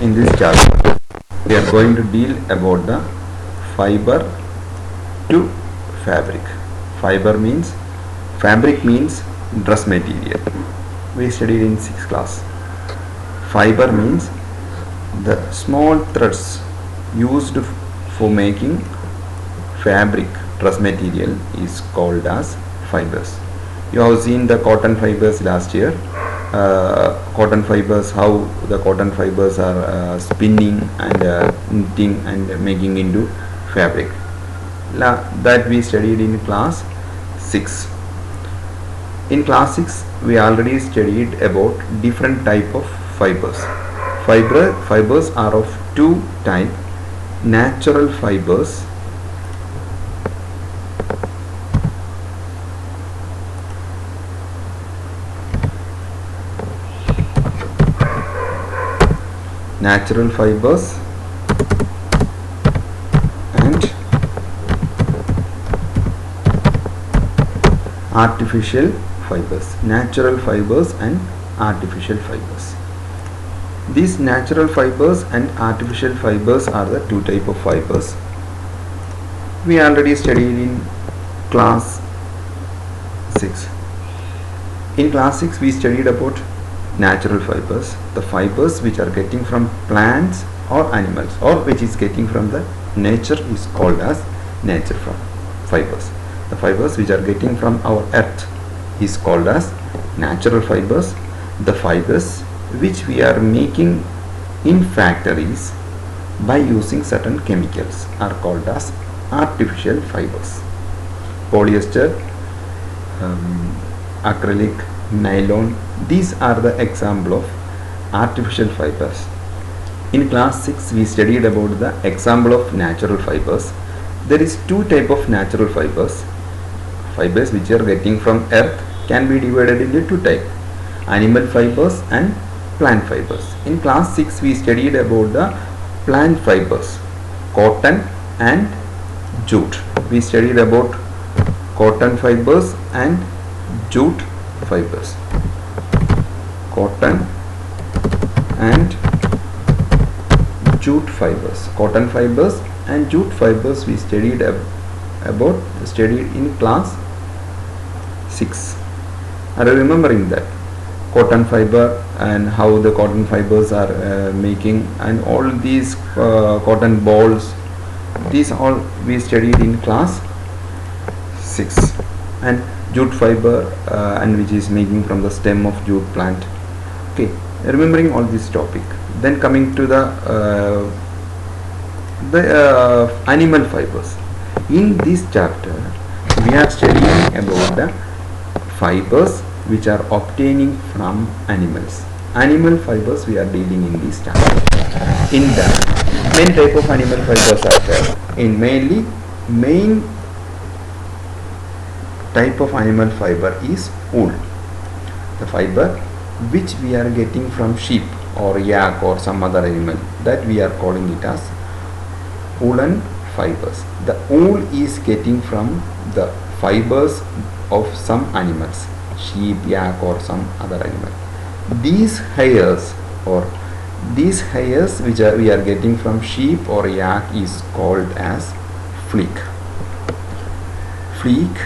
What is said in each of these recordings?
In this chapter, we are going to deal about the fiber to fabric. Fiber means, fabric means dress material. We studied in 6th class. Fiber means the small threads used for making fabric, dress material, is called as fibers. You have seen the cotton fibers last year. Cotton fibers, how the cotton fibers are spinning and knitting and making into fabric. That we studied in class 6. In class 6 we already studied about different type of fibers. Fibers are of two type: natural fibers and artificial fibers. Natural fibers and artificial fibers. These natural fibers and artificial fibers are the two type of fibers. We already studied in class 6. In class 6 we studied about natural fibers, the fibers which are getting from plants or animals, or which is getting from the nature, is called as nature fibers. The fibers which are getting from our earth is called as natural fibers. The fibers which we are making in factories by using certain chemicals are called as artificial fibers. Polyester, acrylic, nylon, these are the example of artificial fibers. In class 6 we studied about the example of natural fibers. There is two type of natural fibers. Fibers which are getting from earth can be divided into two type: animal fibers and plant fibers. In class 6 we studied about the plant fibers, cotton and jute. We studied about cotton fibers and jute fibers. Cotton and jute fibers. Cotton fibers and jute fibers we studied in class 6. Are you remembering that? Cotton fiber and how the cotton fibers are making, and all these cotton balls, these all we studied in class 6. And jute fiber and which is making from the stem of jute plant. Okay, remembering all this topic. Then coming to the animal fibers. In this chapter we are studying about the fibers which are obtaining from animals. Animal fibers we are dealing in this chapter. In that, many type of animal fibers are there. In main type of animal fiber is wool. The fiber which we are getting from sheep or yak or some other animal, that we are calling it as woolen fibers. The wool is getting from the fibers of some animals, sheep, yak or some other animal. These hairs which we are getting from sheep or yak is called as fleece. Fleece.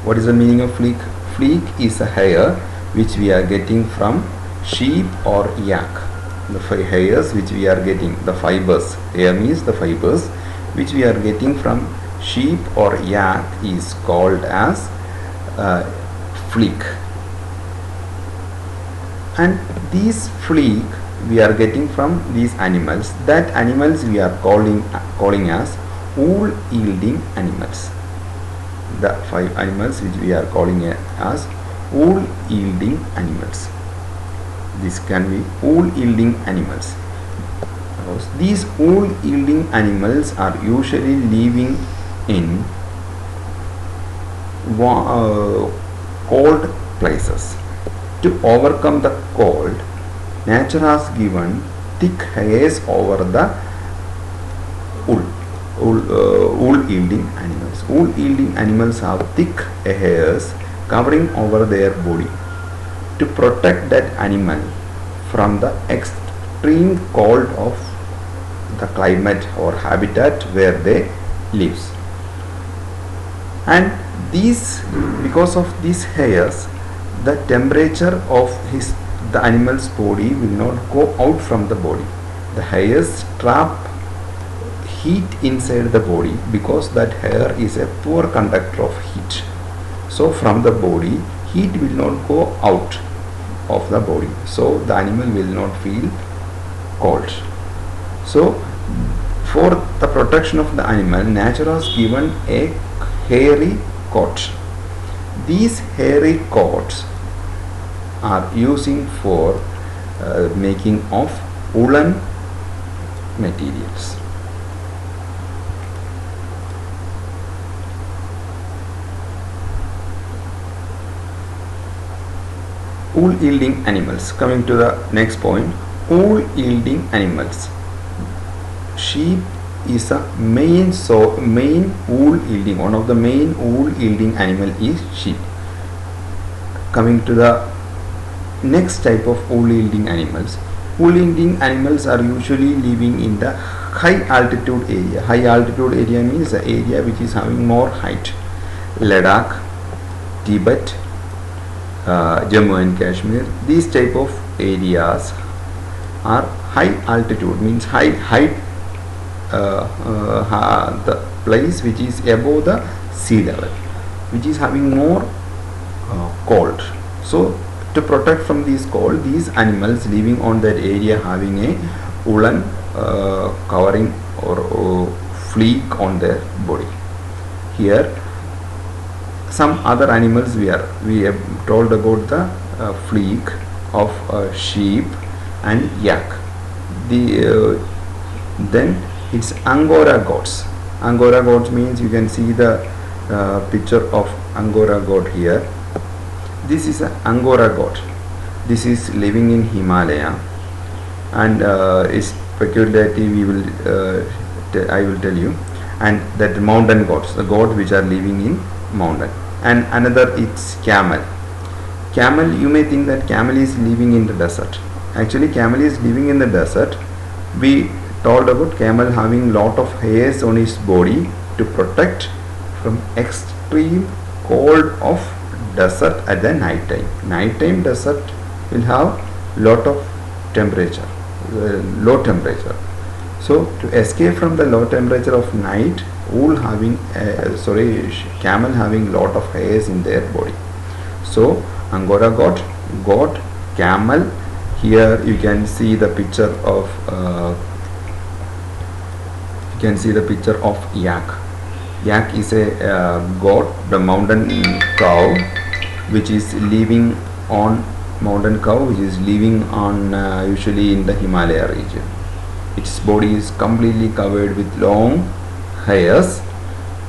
What is the meaning of fleece? Fleece is a hair which we are getting from sheep or yak. The hairs which we are getting, the fibers, hair means the fibers which we are getting from sheep or yak is called as fleece. And these fleece we are getting from these animals. That animals we are calling as wool yielding animals. The 5 animals which we are calling as wool yielding animals. This can be wool yielding animals. These wool yielding animals are usually living in cold places. To overcome the cold, nature has given thick hairs over the wool yielding animals. Wool yielding animals have thick hairs covering over their body. To protect that animal from the extreme cold of the climate or habitat where they lives. And these, because of these hairs, the temperature of the animal's body will not go out from the body. The hairs trap heat inside the body because that hair is a poor conductor of heat. So from the body, heat will not go out of the body, so the animal will not feel cold. So for the protection of the animal, nature has given a hairy coat. These hairy coats are using for making of woolen materials. Wool yielding animals. Coming to the next point, wool yielding animals. Sheep is a main wool yielding. One of the main wool yielding animal is sheep. Coming to the next type of wool yielding animals. Wool yielding animals are usually living in the high altitude area. High altitude area means the area which is having more height. Ladakh, Tibet, Jammu and Kashmir. These type of areas are high altitude, means the place which is above the sea level, which is having more cold. So to protect from this cold, these animals living on that area having a woolen covering or fleek on their body. Here some other animals we have told about the fleek of sheep and yak. Then it's Angora goats. Angora goats means, you can see the picture of Angora goat here. This is an Angora goat. This is living in Himalaya, and its peculiarity I will tell you. And that mountain goats, the goat which are living in mountain. And another is camel. Camel, you may think that camel is living in the desert. Actually, camel is living in the desert. We told about camel having lot of hairs on its body to protect from extreme cold of desert at the night time. Night time desert will have lot of temperature, low temperature. So to escape from the low temperature of night, camel having lot of hairs in their body. So Angora goat, camel. Here you can see the picture of yak. Yak is a goat, the mountain cow, which is living on usually in the Himalaya region. Its body is completely covered with long hairs,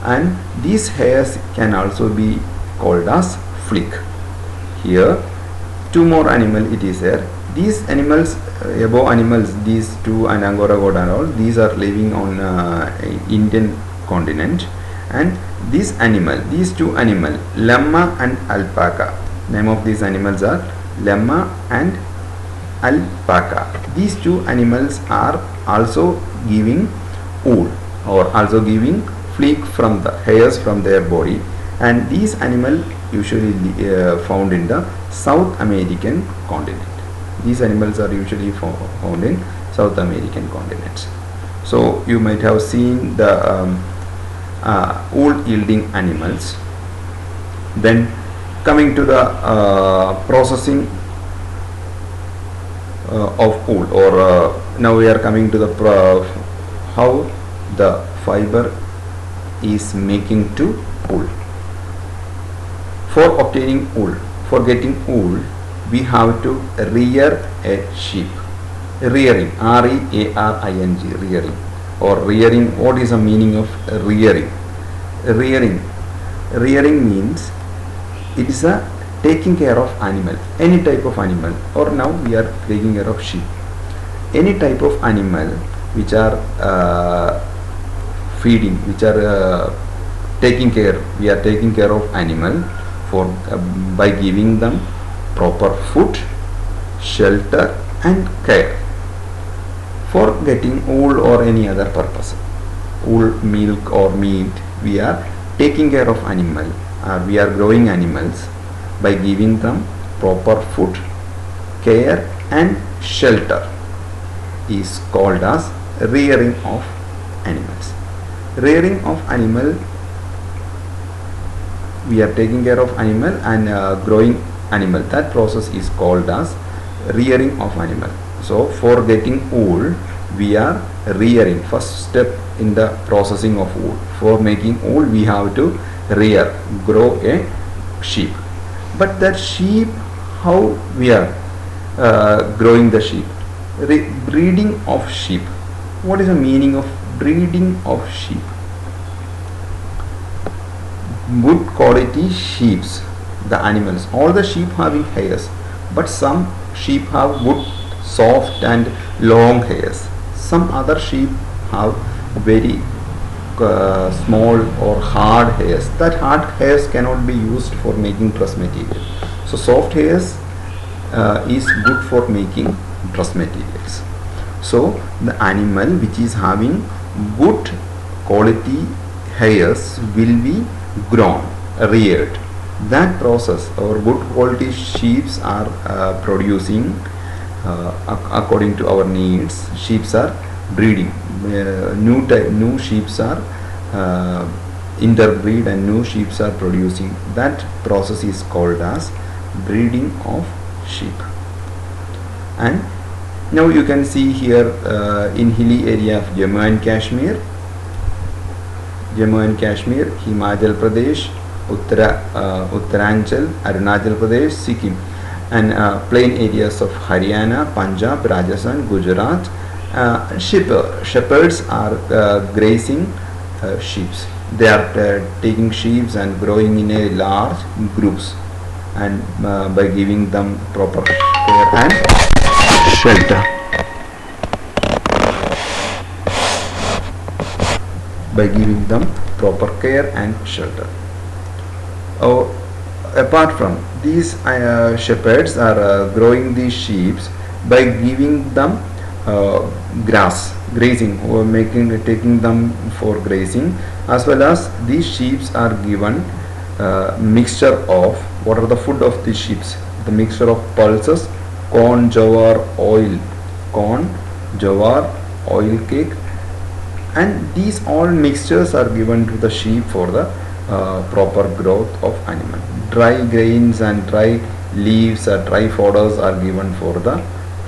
and these hairs can also be called as fleek. Here two more animal it is there. These animals, above animals, these two and Angora goat and all, these are living on Indian continent. And these two animal, llama and alpaca. Name of these animals are llama and alpaca. These two animals are also giving wool, or also giving fleek from the hairs from their body. And these animals usually found in the South American continent. These animals are usually found in South American continents. So you might have seen the wool yielding animals. Then coming to the processing of wool, or now we are coming to the how the fiber is making to wool. For obtaining wool, for getting wool, we have to rear a sheep. Rearing, R-E-A-R-I-N-G, rearing. Or rearing, what is the meaning of rearing? Rearing means it is a taking care of animal, any type of animal, or now we are taking care of sheep. Any type of animal which are feeding, which are taking care, we are taking care of animal for by giving them proper food, shelter and care. for getting wool or any other purpose, wool, milk or meat. We are taking care of animal, we are growing animals by giving them proper food, care and shelter is called as rearing of animals. Rearing of animal, we are taking care of animal and growing animal, that process is called as rearing of animal. So for getting wool, we are rearing, first step in the processing of wool. For making wool, we have to rear, grow a sheep. But that sheep, how we are growing the sheep? Breeding of sheep. What is the meaning of breeding of sheep? Good quality sheeps, the animals, all the sheep having hairs, but some sheep have good soft and long hairs. Some other sheep have very small or hard hairs. That hard hairs cannot be used for making dress material. So soft hairs is good for making dress materials. So the animal which is having good quality hairs will be grown, reared. That process, our good quality sheeps are producing according to our needs. Sheeps are breeding, new sheeps are interbreed and new sheeps are producing. That process is called as breeding of sheep. And now you can see here in hilly area of Jammu and Kashmir, Himachal Pradesh, Uttaranchal, Arunachal Pradesh, Sikkim, and plain areas of Haryana, Punjab, Rajasthan, Gujarat. Shepherds are grazing sheep. They are taking sheep and growing in a large groups, and by giving them proper care and shelter. By giving them proper care and shelter. Apart from these, shepherds are growing these sheep by giving them grass, grazing, or taking them for grazing, as well as these sheep are given mixture of, what are the food of these sheep? The mixture of pulses, corn, jowar, oil cake, and these all mixtures are given to the sheep for the proper growth of animal. Dry grains and dry leaves or dry fodders are given for the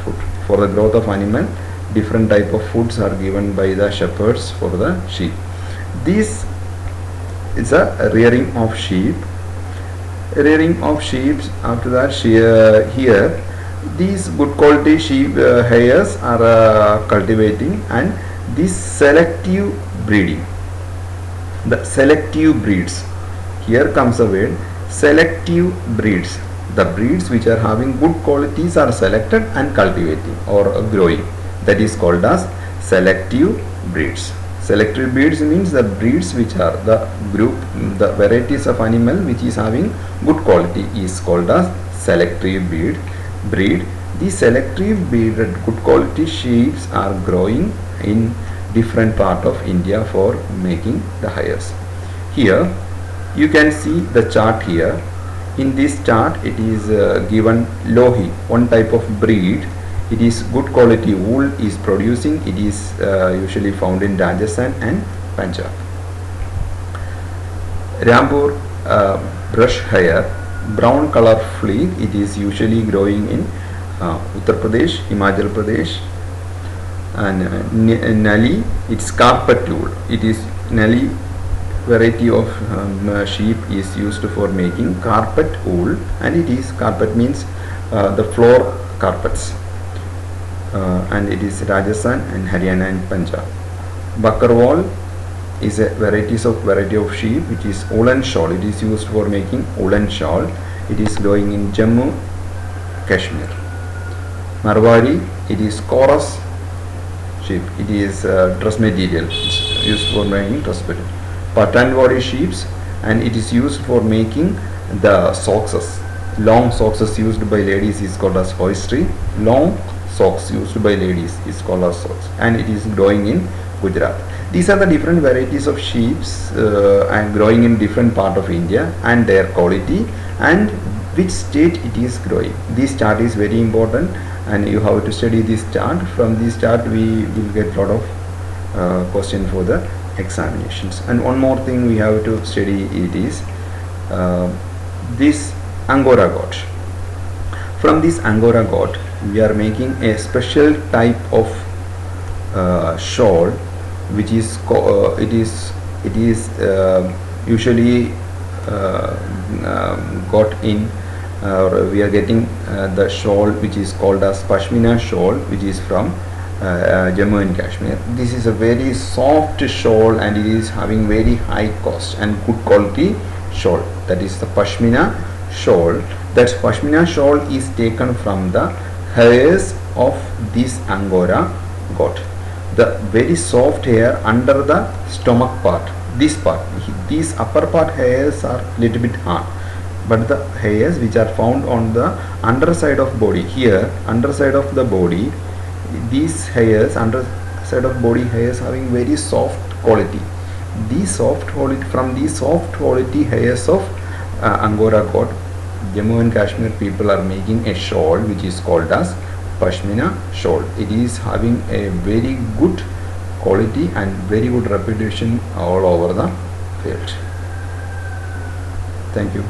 food, for the growth of animal. Different type of foods are given by the shepherds for the sheep. This is a rearing of sheep. After that, here these good quality sheep hairs are cultivating, and this selective breeding, the selective breeds. Here comes a word, selective breeds. The breeds which are having good qualities are selected and cultivating or growing. That is called as selective breeds. Selective breeds means the breeds which are the group, the varieties of animal which is having good quality is called as selective breed. The selective breeded good quality sheep are growing in different part of India for making the hairs. Here you can see the chart here. In this chart it is given Lohi, one type of breed. It is good quality wool is producing. It is usually found in Rajasthan and Punjab. Rampur brush hair, brown color fleece. It is usually growing in Uttar Pradesh, Himachal Pradesh, and Nali. It's carpet wool. It is Nali variety of sheep is used for making carpet wool, and it is carpet means the floor carpets. And it is Rajasthan and Haryana and Punjab. Bakarwal is a variety of sheep which is woolen shawl. It is used for making woolen shawl. It is growing in Jammu, Kashmir. Marwari, it is chorus sheep. It is dress material. It's used for making dress material. Patanwari sheep, and it is used for making the socks. Long socks used by ladies is called as hoistry. Long socks used by ladies is called as socks, and it is growing in Gujarat. These are the different varieties of sheeps and growing in different part of India and their quality and which state it is growing. This chart is very important and you have to study this chart. From this chart we will get lot of question for the examinations. And one more thing we have to study it is this Angora goat. From this Angora goat we are making a special type of shawl which is usually got in we are getting the shawl which is called as Pashmina shawl, which is from Jammu and Kashmir. This is a very soft shawl and it is having very high cost and good quality shawl. That is the Pashmina shawl. That Pashmina shawl is taken from the hairs of this Angora goat. The very soft hair under the stomach part, this part, these upper part hairs are little bit hard, but the hairs which are found on the underside of body, here underside of the body, these hairs underside of body hairs having very soft quality. These soft quality, from these soft quality hairs of Angora goat, Jammu and Kashmir people are making a shawl which is called as Pashmina shawl. It is having a very good quality and very good reputation all over the field. Thank you.